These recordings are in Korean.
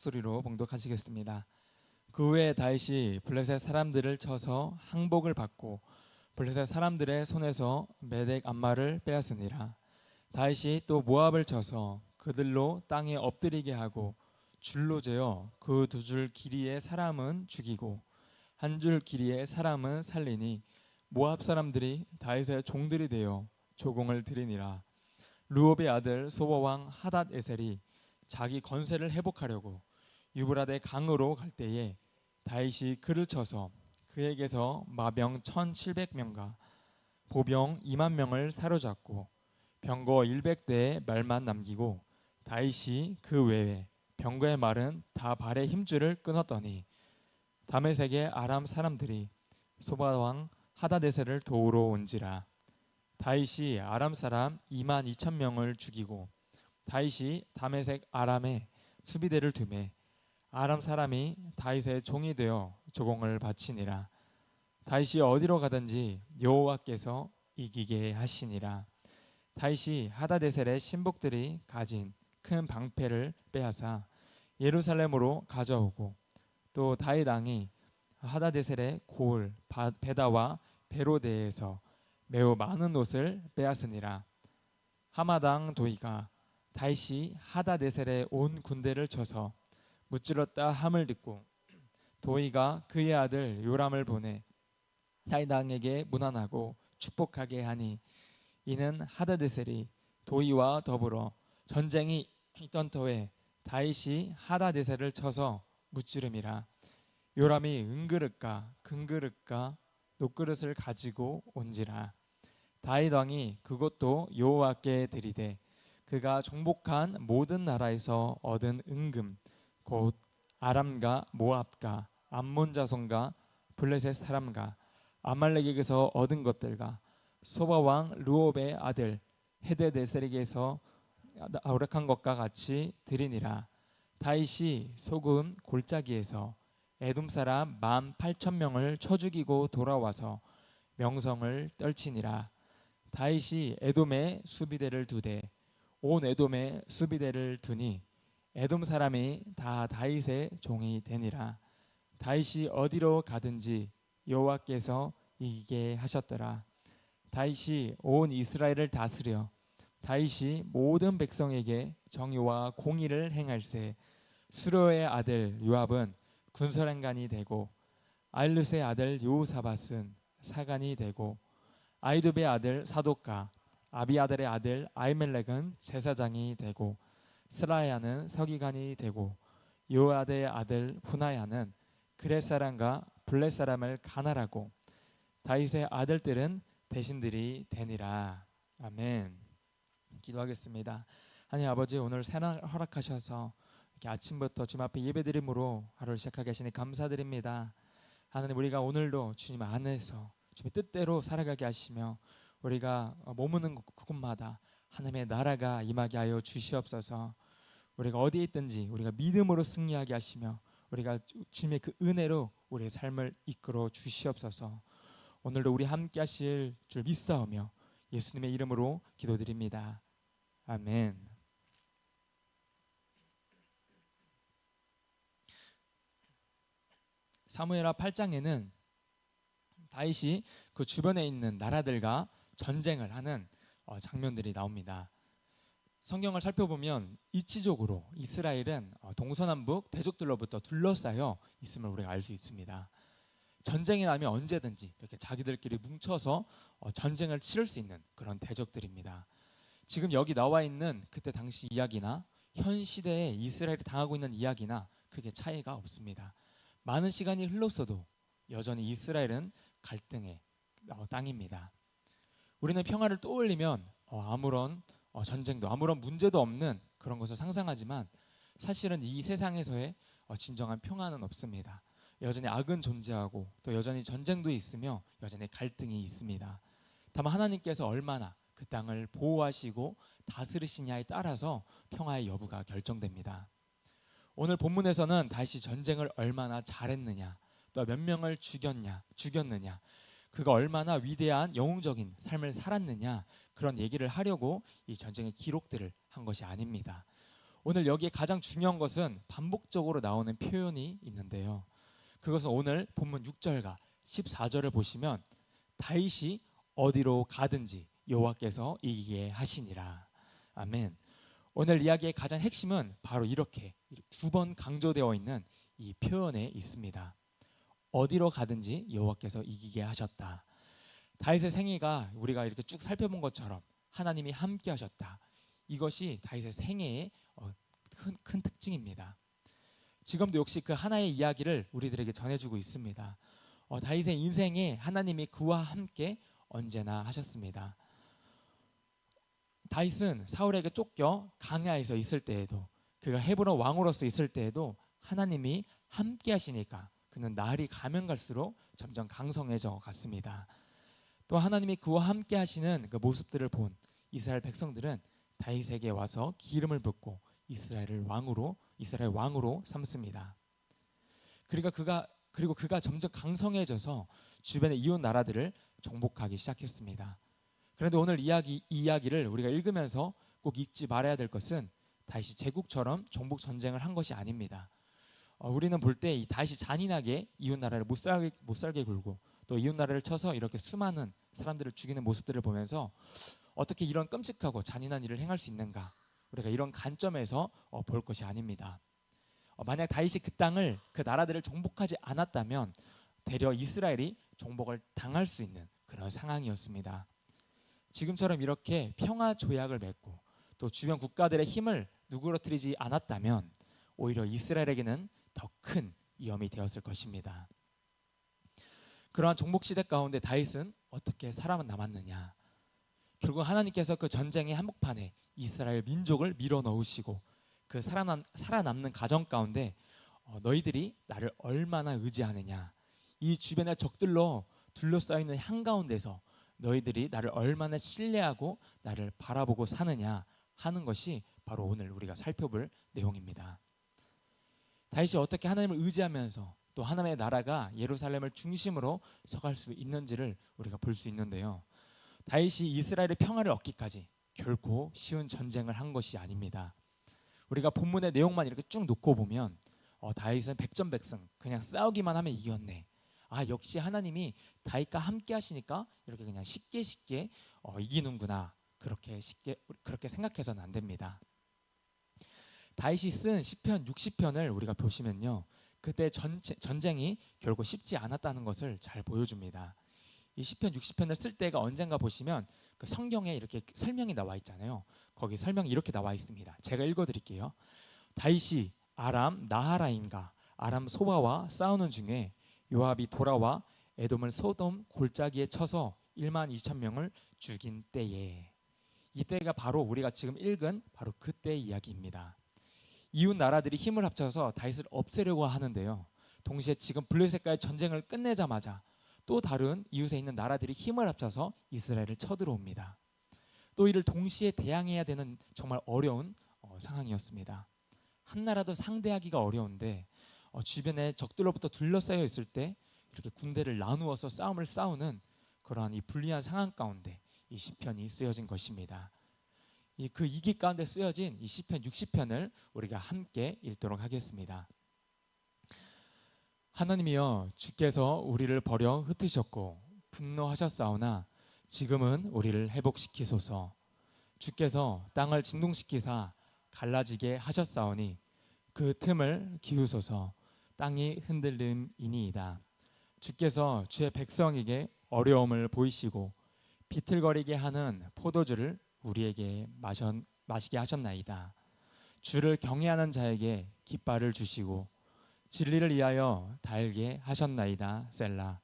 소리로 봉독하시겠습니다. 그 후에 다윗이 블레셋 사람들을 쳐서 항복을 받고 블레셋 사람들의 손에서 메덱 암마를 빼앗으니라. 다윗이 또 모압을 쳐서 그들로 땅에 엎드리게 하고 줄로 재어 그 두 줄 길이의 사람은 죽이고 한 줄 길이의 사람은 살리니 모압 사람들이 다윗의 종들이 되어 조공을 드리니라. 루옵의 아들 소바 왕 하닷 에셀이 자기 건세를 회복하려고 유브라데 강으로 갈 때에 다윗이 그를 쳐서 그에게서 마병 1,700명과 보병 2만 명을 사로잡고 병거 100대의 말만 남기고 다윗이 그 외에 병거의 말은 다 발의 힘줄을 끊었더니 다메섹의 아람 사람들이 소바 왕 하다데셀을 도우러 온지라. 다윗이 아람 사람 2만 2천 명을 죽이고 다윗이 다메섹 아람에 수비대를 두매 아람 사람이 다윗의 종이 되어 조공을 바치니라. 다윗이 어디로 가든지 여호와께서 이기게 하시니라. 다윗이 하다데셀의 신복들이 가진 큰 방패를 빼앗아 예루살렘으로 가져오고 또 다윗 왕이 하다데셀의 고을 베다와 베로데에서 매우 많은 옷을 빼앗으니라. 하마당 도이가 다윗이 하다데셀의 온 군대를 쳐서 무찔렀다 함을 듣고 도이가 그의 아들 요람을 보내 다윗 왕에게 문안하고 축복하게 하니 이는 하다데셀이 도이와 더불어 전쟁이 있던 터에 다윗이 하다데셀을 쳐서 무찌름이라. 요람이 은그릇과 금그릇과 녹그릇을 가지고 온지라. 다윗 왕이 그것도 여호와께 드리되 그가 정복한 모든 나라에서 얻은 은금 곧 아람과 모압과 암몬 자손과 블레셋 사람과 아말렉에게서 얻은 것들과 소바 왕 루옵의 아들 헤데데셀에게서 아우락한 것과 같이 드리니라. 다윗이 소금 골짜기에서 에돔 사람 18,000명을 쳐 죽이고 돌아와서 명성을 떨치니라. 다윗이 에돔에 수비대를 두되 온 에돔에 수비대를 두니 에돔 사람이 다 다윗의 종이 되니라. 다윗이 어디로 가든지 여호와께서 이기게 하셨더라. 다윗이 온 이스라엘을 다스려 다윗이 모든 백성에게 정의와 공의를 행할세. 수로의 아들 요압은 군사령관이 되고 알룻의 아들 여호사밧은 사관이 되고 아이두베의 아들 사독과 아비아달의 아들 아히멜렉은 제사장이 되고 스라야는 서기관이 되고 요아드의 아들 분하야는 그렛 사람과 블렛 사람을 간할하고 다윗의 아들들은 대신들이 되니라. 아멘. 기도하겠습니다. 하나님 아버지, 오늘 새날 허락하셔서 이렇게 아침부터 주님 앞에 예배드림으로 하루를 시작하게 하시니 감사드립니다. 하나님, 우리가 오늘도 주님 안에서 주님의 뜻대로 살아가게 하시며 우리가 머무는 곳마다 하나님의 나라가 임하게 하여 주시옵소서. 우리가 어디에 있든지 우리가 믿음으로 승리하게 하시며 우리가 주님의 그 은혜로 우리의 삶을 이끌어 주시옵소서. 오늘도 우리 함께 하실 줄 믿사오며 예수님의 이름으로 기도드립니다. 아멘. 사무엘하 8장에는 다윗이 그 주변에 있는 나라들과 전쟁을 하는 장면들이 나옵니다. 성경을 살펴보면 이치적으로 이스라엘은 동서남북 대적들로부터 둘러싸여 있음을 우리가 알 수 있습니다. 전쟁이 나면 언제든지 이렇게 자기들끼리 뭉쳐서 전쟁을 치를 수 있는 그런 대적들입니다. 지금 여기 나와 있는 그때 당시 이야기나 현 시대에 이스라엘이 당하고 있는 이야기나 크게 차이가 없습니다. 많은 시간이 흘렀어도 여전히 이스라엘은 갈등의 땅입니다. 우리는 평화를 떠올리면 아무런 전쟁도 아무런 문제도 없는 그런 것을 상상하지만 사실은 이 세상에서의 진정한 평화는 없습니다. 여전히 악은 존재하고 또 여전히 전쟁도 있으며 여전히 갈등이 있습니다. 다만 하나님께서 얼마나 그 땅을 보호하시고 다스리시냐에 따라서 평화의 여부가 결정됩니다. 오늘 본문에서는 다윗이 전쟁을 얼마나 잘했느냐, 또 몇 명을 죽였느냐, 그가 얼마나 위대한 영웅적인 삶을 살았느냐, 그런 얘기를 하려고 이 전쟁의 기록들을 한 것이 아닙니다. 오늘 여기에 가장 중요한 것은 반복적으로 나오는 표현이 있는데요. 그것은 오늘 본문 6절과 14절을 보시면 다윗이 어디로 가든지 여호와께서 이기게 하시니라. 아멘. 오늘 이야기의 가장 핵심은 바로 이렇게 두 번 강조되어 있는 이 표현에 있습니다. 어디로 가든지 여호와께서 이기게 하셨다. 다윗의 생애가 우리가 이렇게 쭉 살펴본 것처럼 하나님이 함께 하셨다. 이것이 다윗의 생애의 큰 특징입니다. 지금도 역시 그 하나의 이야기를 우리들에게 전해주고 있습니다. 다윗의 인생에 하나님이 그와 함께 언제나 하셨습니다. 다윗은 사울에게 쫓겨 강야에서 있을 때에도, 그가 헤브론 왕으로서 있을 때에도 하나님이 함께 하시니까 그는 날이 가면 갈수록 점점 강성해져 갔습니다. 또 하나님이 그와 함께 하시는 그 모습들을 본 이스라엘 백성들은 다윗에게 와서 기름을 붓고 이스라엘 왕으로 삼습니다. 그리고 그가 점점 강성해져서 주변의 이웃 나라들을 정복하기 시작했습니다. 그런데 오늘 이 이야기를 우리가 읽으면서 꼭 잊지 말아야 될 것은 다윗이 제국처럼 정복 전쟁을 한 것이 아닙니다. 우리는 볼 때 이 다윗이 잔인하게 이웃 나라를 못 살게 굴고 또 이웃 나라를 쳐서 이렇게 수많은 사람들을 죽이는 모습들을 보면서 어떻게 이런 끔찍하고 잔인한 일을 행할 수 있는가, 우리가 이런 관점에서 볼 것이 아닙니다. 만약 다윗이 그 나라들을 정복하지 않았다면 되려 이스라엘이 정복을 당할 수 있는 그런 상황이었습니다. 지금처럼 이렇게 평화 조약을 맺고 또 주변 국가들의 힘을 누그러뜨리지 않았다면 오히려 이스라엘에게는 더 큰 위험이 되었을 것입니다. 그러한 정복 시대 가운데 다윗은 어떻게 살아남았느냐? 결국 하나님께서 그 전쟁의 한복판에 이스라엘 민족을 밀어넣으시고 그 살아남는 가정 가운데 너희들이 나를 얼마나 의지하느냐, 이 주변의 적들로 둘러싸이는 한가운데서 너희들이 나를 얼마나 신뢰하고 나를 바라보고 사느냐 하는 것이 바로 오늘 우리가 살펴볼 내용입니다. 다윗이 어떻게 하나님을 의지하면서 또 하나님의 나라가 예루살렘을 중심으로 서갈 수 있는지를 우리가 볼 수 있는데요. 다윗이 이스라엘의 평화를 얻기까지 결코 쉬운 전쟁을 한 것이 아닙니다. 우리가 본문의 내용만 이렇게 쭉 놓고 보면 다윗은 백전백승, 그냥 싸우기만 하면 이겼네. 역시 하나님이 다윗과 함께 하시니까 이렇게 그냥 쉽게 이기는구나. 그렇게 생각해서는 안 됩니다. 다윗이 쓴 시편 60편을 우리가 보시면요, 그때 전쟁이 결국 쉽지 않았다는 것을 잘 보여줍니다. 이 시편 60편을 쓸 때가 언젠가 보시면 그 성경에 이렇게 설명이 나와 있잖아요. 거기 설명이 이렇게 나와 있습니다. 제가 읽어드릴게요. 다윗이 아람 나하라임과 아람 소바와 싸우는 중에 요압이 돌아와 에돔을 소돔 골짜기에 쳐서 1만 2천 명을 죽인 때에, 이때가 바로 우리가 지금 읽은 바로 그때의 이야기입니다. 이웃 나라들이 힘을 합쳐서 다윗을 없애려고 하는데요, 동시에 지금 블레셋과의 전쟁을 끝내자마자 또 다른 이웃에 있는 나라들이 힘을 합쳐서 이스라엘을 쳐들어옵니다. 또 이를 동시에 대항해야 되는 정말 어려운 상황이었습니다. 한 나라도 상대하기가 어려운데 주변에 적들로부터 둘러싸여 있을 때 이렇게 군대를 나누어서 싸움을 싸우는 그러한 이 불리한 상황 가운데 이 시편이 쓰여진 것입니다. 그 이기 가운데 쓰여진 이 시편 60편을 우리가 함께 읽도록 하겠습니다. 하나님이여, 주께서 우리를 버려 흩으셨고 분노하셨사오나 지금은 우리를 회복시키소서. 주께서 땅을 진동시키사 갈라지게 하셨사오니 그 틈을 기우소서. 땅이 흔들림이니이다. 주께서 주의 백성에게 어려움을 보이시고 비틀거리게 하는 포도주를 우리에게 마시게 하셨나이다. 주를 경외하는 자에게 깃발을 주시고 진리를 위하여 달게 하셨나이다. 셀라.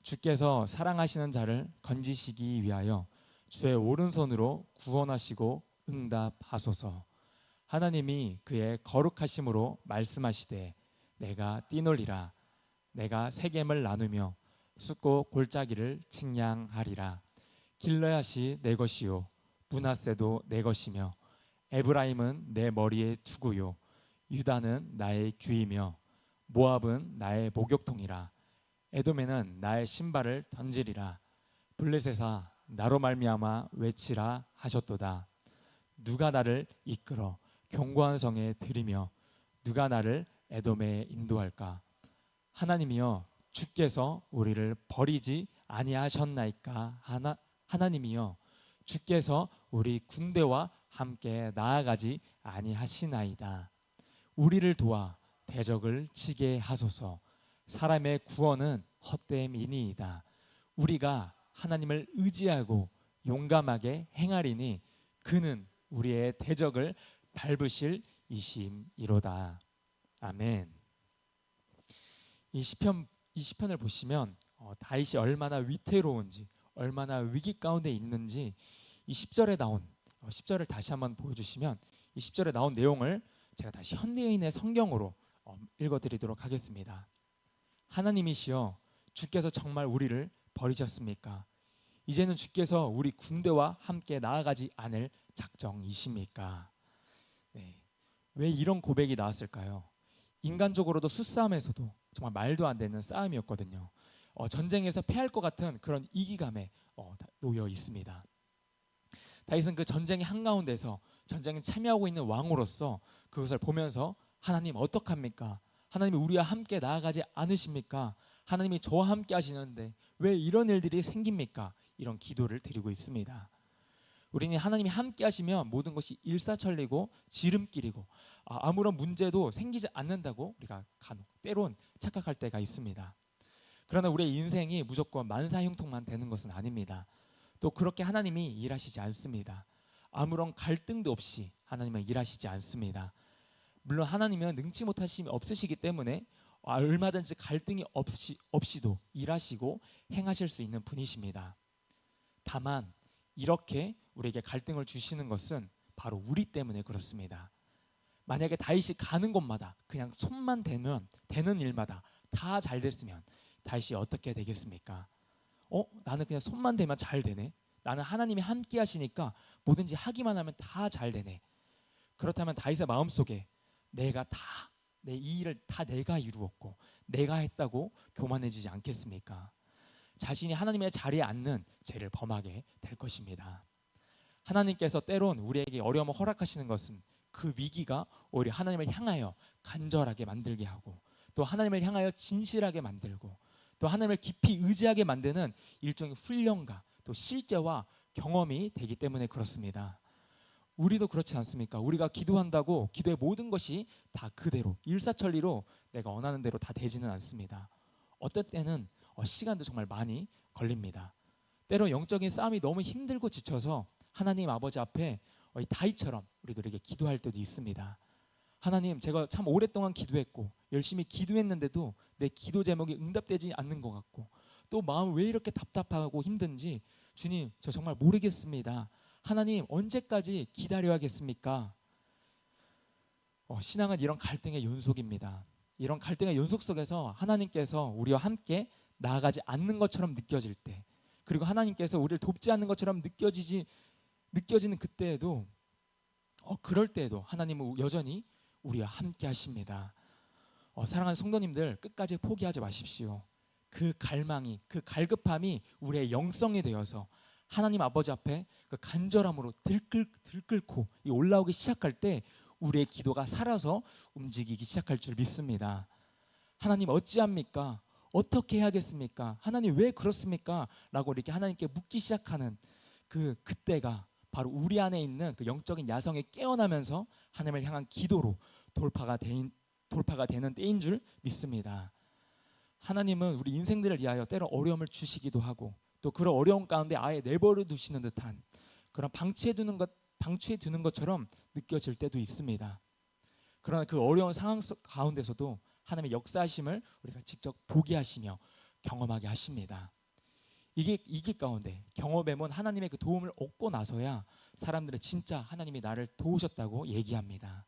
주께서 사랑하시는 자를 건지시기 위하여 주의 오른손으로 구원하시고 응답하소서. 하나님이 그의 거룩하심으로 말씀하시되 내가 뛰놀리라. 내가 세겜을 나누며 숫고 골짜기를 측량하리라. 길르앗이 내 것이요 므낫세도 내 것이며 에브라임은 내 머리의 투구요 유다는 나의 귀이며 모압은 나의 목욕통이라. 에돔에는 나의 신발을 던지리라. 블레셋아 나로 말미암아 외치라 하셨도다. 누가 나를 이끌어 견고한 성에 들이며 누가 나를 에돔에 인도할까? 하나님이여 주께서 우리를 버리지 아니하셨나이까? 하나님이여 주께서 우리 군대와 함께 나아가지 아니하시나이다. 우리를 도와 대적을 치게 하소서. 사람의 구원은 헛됨이니이다. 우리가 하나님을 의지하고 용감하게 행하리니 그는 우리의 대적을 밟으실 이심이로다. 아멘. 이 시편을 보시면 다윗이 얼마나 위태로운지, 얼마나 위기 가운데 있는지 이 10절에 나온 10절을 다시 한번 보여주시면 이 10절에 나온 내용을 제가 다시 현대인의 성경으로 읽어드리도록 하겠습니다. 하나님이시여 주께서 정말 우리를 버리셨습니까? 이제는 주께서 우리 군대와 함께 나아가지 않을 작정이십니까? 네. 왜 이런 고백이 나왔을까요? 인간적으로도 수싸움에서도 정말 말도 안 되는 싸움이었거든요. 전쟁에서 패할 것 같은 그런 이기감에 놓여 있습니다. 다윗은 그 전쟁의 한가운데서 전쟁에 참여하고 있는 왕으로서 그것을 보면서 하나님 어떡합니까? 하나님이 우리와 함께 나아가지 않으십니까? 하나님이 저와 함께 하시는데 왜 이런 일들이 생깁니까? 이런 기도를 드리고 있습니다. 우리는 하나님이 함께 하시면 모든 것이 일사천리고 지름길이고 아무런 문제도 생기지 않는다고 우리가 간혹 때론 착각할 때가 있습니다. 그러나 우리의 인생이 무조건 만사형통만 되는 것은 아닙니다. 또 그렇게 하나님이 일하시지 않습니다. 아무런 갈등도 없이 하나님은 일하시지 않습니다. 물론 하나님은 능치 못하심이 없으시기 때문에 얼마든지 갈등이 없이도 일하시고 행하실 수 있는 분이십니다. 다만 이렇게 우리에게 갈등을 주시는 것은 바로 우리 때문에 그렇습니다. 만약에 다윗이 가는 곳마다 그냥 손만 대면 되는 일마다 다 잘 됐으면 다윗이 어떻게 되겠습니까? 나는 그냥 손만 대면 잘 되네. 나는 하나님이 함께 하시니까 뭐든지 하기만 하면 다 잘 되네. 그렇다면 다윗의 마음속에 내가 다 내 이 일을 다 내가 이루었고 내가 했다고 교만해지지 않겠습니까? 자신이 하나님의 자리에 앉는 죄를 범하게 될 것입니다. 하나님께서 때론 우리에게 어려움을 허락하시는 것은 그 위기가 오히려 하나님을 향하여 간절하게 만들게 하고 또 하나님을 향하여 진실하게 만들고 또 하나님을 깊이 의지하게 만드는 일종의 훈련과 또 실제와 경험이 되기 때문에 그렇습니다. 우리도 그렇지 않습니까? 우리가 기도한다고 기도의 모든 것이 다 그대로 일사천리로 내가 원하는 대로 다 되지는 않습니다. 어떨 때는 시간도 정말 많이 걸립니다. 때로 영적인 싸움이 너무 힘들고 지쳐서 하나님 아버지 앞에 다윗처럼 우리도 이렇게 기도할 때도 있습니다. 하나님, 제가 참 오랫동안 기도했고 열심히 기도했는데도 내 기도 제목이 응답되지 않는 것 같고 또 마음 왜 이렇게 답답하고 힘든지 주님, 저 정말 모르겠습니다. 하나님, 언제까지 기다려야겠습니까? 신앙은 이런 갈등의 연속입니다. 이런 갈등의 연속 속에서 하나님께서 우리와 함께 나아가지 않는 것처럼 느껴질 때, 그리고 하나님께서 우리를 돕지 않는 것처럼 느껴지는 그때에도 그럴 때에도 하나님은 여전히 우리와 함께 하십니다. 사랑하는 성도님들, 끝까지 포기하지 마십시오. 그 갈망이, 그 갈급함이 우리의 영성이 되어서 하나님 아버지 앞에 그 간절함으로 들끓고 올라오기 시작할 때 우리의 기도가 살아서 움직이기 시작할 줄 믿습니다. 하나님 어찌합니까? 어떻게 해야겠습니까? 하나님 왜 그렇습니까? 라고 이렇게 하나님께 묻기 시작하는 그때가 바로 우리 안에 있는 그 영적인 야성이 깨어나면서 하나님을 향한 기도로 돌파가 되는 때인 줄 믿습니다. 하나님은 우리 인생들을 위하여 때로 어려움을 주시기도 하고 또 그런 어려움 가운데 아예 내버려 두시는 듯한 그런 방치해 두는 것처럼 느껴질 때도 있습니다. 그러나 그 어려운 상황 가운데서도 하나님의 역사하심을 우리가 직접 보게 하시며 경험하게 하십니다. 이게 가운데 경험해본 하나님의 그 도움을 얻고 나서야 사람들은 진짜 하나님이 나를 도우셨다고 얘기합니다.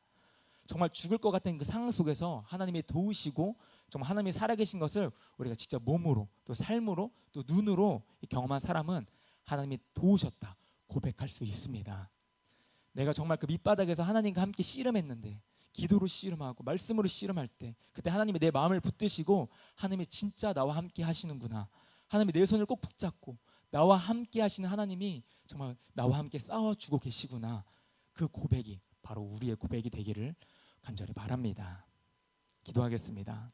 정말 죽을 것 같은 그 상황 속에서 하나님이 도우시고 정말 하나님이 살아계신 것을 우리가 직접 몸으로 또 삶으로 또 눈으로 경험한 사람은 하나님이 도우셨다 고백할 수 있습니다. 내가 정말 그 밑바닥에서 하나님과 함께 씨름했는데 기도로 씨름하고 말씀으로 씨름할 때 그때 하나님이 내 마음을 붙드시고 하나님이 진짜 나와 함께 하시는구나, 하나님이 내 손을 꼭 붙잡고 나와 함께 하시는 하나님이 정말 나와 함께 싸워주고 계시구나, 그 고백이 바로 우리의 고백이 되기를 간절히 바랍니다. 기도하겠습니다.